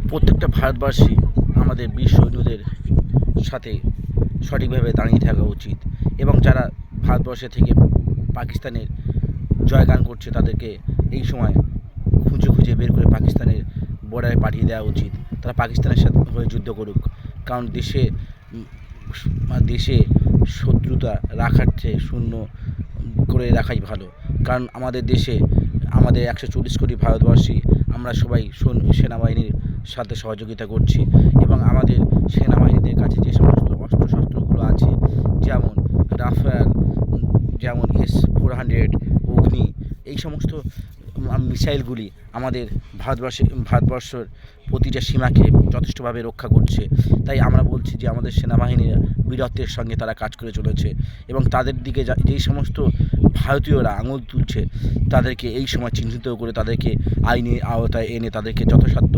প্রত্যেকটা ভারতবাসী আমাদের বীর সৈন্যদের সাথে সঠিকভাবে দাঁড়িয়ে থাকা উচিত এবং যারা ভারতবর্ষে থেকে পাকিস্তানের জয়গান করছে তাদেরকে এই সময় খুঁজে খুঁজে বের করে পাকিস্তানের বর্ডারে পাঠিয়ে দেওয়া উচিত। তারা পাকিস্তানের সাথে হয়ে যুদ্ধ করুক, কারণ দেশে শত্রুতা রাখার চেয়ে শূন্য করে রাখাই ভালো। কারণ আমাদের দেশে আমাদের 140 কোটি ভারতবাসী আমরা সবাই সেনাবাহিনীর সাথে সহযোগিতা করছি এবং আমাদের সেনাবাহিনীদের কাছে যে সমস্ত অস্ত্রশস্ত্রগুলো আছে, যেমন রাফেল, যেমন S-400, অগ্নি, এই সমস্ত মিসাইলগুলি আমাদের ভারতবর্ষের প্রতিটা সীমাকে যথেষ্টভাবে রক্ষা করছে। তাই আমরা বলছি যে আমাদের সেনাবাহিনীরা বীরত্বের সঙ্গে তারা কাজ করে চলেছে এবং তাদের দিকে যেই সমস্ত ভারতীয়রা আঙুল তুলছে তাদেরকে এই সময় চিহ্নিত করে তাদেরকে আইনের আওতায় এনে তাদেরকে যথাসাধ্য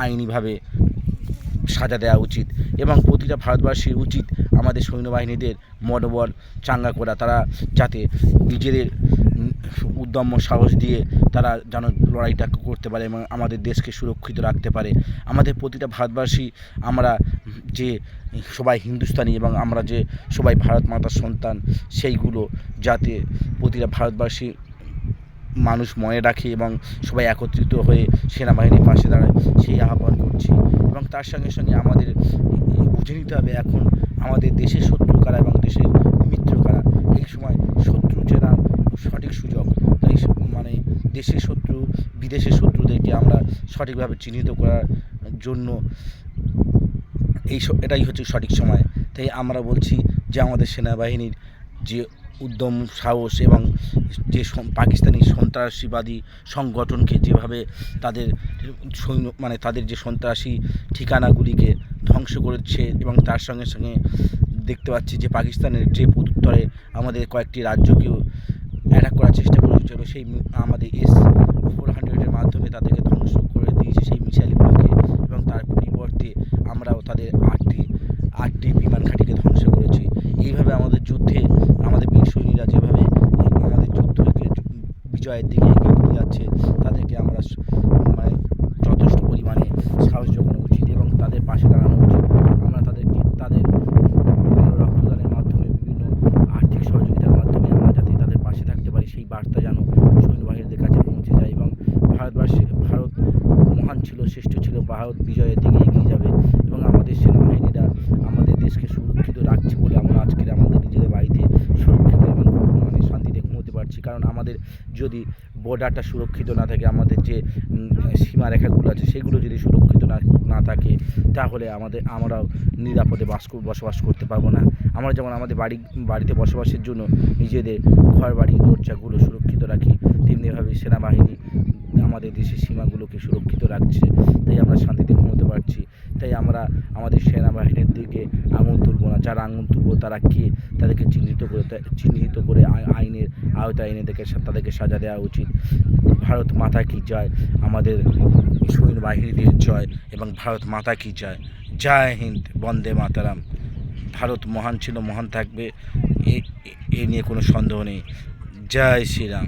আইনিভাবে সাজা দেওয়া উচিত এবং প্রতিটা ভারতবাসীর উচিত আমাদের সৈন্যবাহিনীদের মনোবল চাঙ্গা করা, তারা যাতে নিজেদের উদ্যম্য সাহস দিয়ে তারা যেন লড়াইটা করতে পারে এবং আমাদের দেশকে সুরক্ষিত রাখতে পারে। আমাদের প্রতিটা ভারতবাসী আমরা যে সবাই হিন্দুস্তানি এবং আমরা যে সবাই ভারত মাতার সন্তান, সেইগুলো যাতে প্রতিটা ভারতবাসী মানুষ মনে রাখে এবং সবাই একত্রিত হয়ে সেনাবাহিনীর পাশে দাঁড়ায়, সেই আহ্বান করছি। এবং তার সঙ্গে সঙ্গে আমাদের বুঝে নিতে হবে এখন আমাদের দেশের শত্রু কারা এবং দেশের মিত্র কারা। এই সময় শত্রু চেনার সঠিক সুযোগ, তাই দেশের শত্রু বিদেশের শত্রুদেরকে আমরা সঠিকভাবে চিহ্নিত করার জন্য এটাই হচ্ছে সঠিক সময়। তাই আমরা বলছি যে আমাদের সেনাবাহিনীর যে উদ্যম সাহস এবং যে পাকিস্তানি সন্ত্রাসীবাদী সংগঠনকে যেভাবে তাদের তাদের যে সন্ত্রাসী ঠিকানাগুলিকে ধ্বংস করেছে এবং তার সঙ্গে সঙ্গে দেখতে পাচ্ছি যে পাকিস্তানের যে প্রত্যুত্তরে আমাদের কয়েকটি রাজ্যকেও অ্যাটাক করার চেষ্টা করেছিল, সেই আমাদের S-400-এর মাধ্যমে তাদেরকে ধ্বংস করে দিয়েছে সেই মিসাইলগুলোকে এবং তার পরিবর্তে আমরাও তাদের আটটি বিমান ঘাঁটিকে ধ্বংস করেছি। এইভাবে আমাদের যুদ্ধে আমাদের বীর সৈনিকরা যেভাবে আমাদের যুদ্ধকে বিজয়ের দিকে এগিয়ে নিয়ে যাচ্ছে, তাদেরকে আমরা যথেষ্ট পরিমাণে সাহস যোগানো উচিত এবং তাদের পাশে দাঁড়ানো উচিত। আমরা তাদের বিভিন্ন রক্তদানের মাধ্যমে, বিভিন্ন আর্থিক সহযোগিতার মাধ্যমে আমরা যাতে তাদের পাশে থাকতে পারি, সেই বার্তা যেন সৈন্যবাহিনীদের কাছে পৌঁছে যায় এবং ভারত মহান ছিল, শ্রেষ্ঠ ছিল, ভারত বিজয়ের দিকে এগিয়ে যাবে এবং আমাদের সেনাবাহিনীরা আমাদের দেশকে সুরক্ষিত রাখছে বলে আমরা আজকের আমাদের নিজেদের বাড়িতে সুরক্ষিত এবং শান্তিতে ঘুমোতে পারছি। কারণ আমাদের যদি বর্ডারটা সুরক্ষিত না থাকে, আমাদের যে সীমারেখাগুলো আছে সেগুলো যদি সুরক্ষিত না থাকে, তাহলে আমরাও নিরাপদে বসবাস করতে পারবো না। আমরা যেমন আমাদের বাড়িতে বসবাসের জন্য নিজেদের ঘর বাড়ি দরজাগুলো সুরক্ষিত রাখি, তেমনিভাবে সেনাবাহিনী আমাদের দেশের সীমাগুলোকে সুরক্ষিত রাখছে, তাই আমরা শান্তিতে ঘুমোতে পারছি। তাই আমরা আমাদের সেনাবাহিনীর দিকে আঙুল তুলব না, যারা আঙুল তুলব তারা কে তাদেরকে চিহ্নিত করে আইনের আওতায় এনে তাদেরকে সাজা দেওয়া উচিত। ভারত মাতা কি জয়, আমাদের সৈন্যবাহিনীদের জয় এবং ভারত মাতা কি জয়। জয় হিন্দ, বন্দে মাতারাম। ভারত মহান ছিল, মহান থাকবে, এ নিয়ে কোনো সন্দেহ নেই। জয় শ্রীরাম।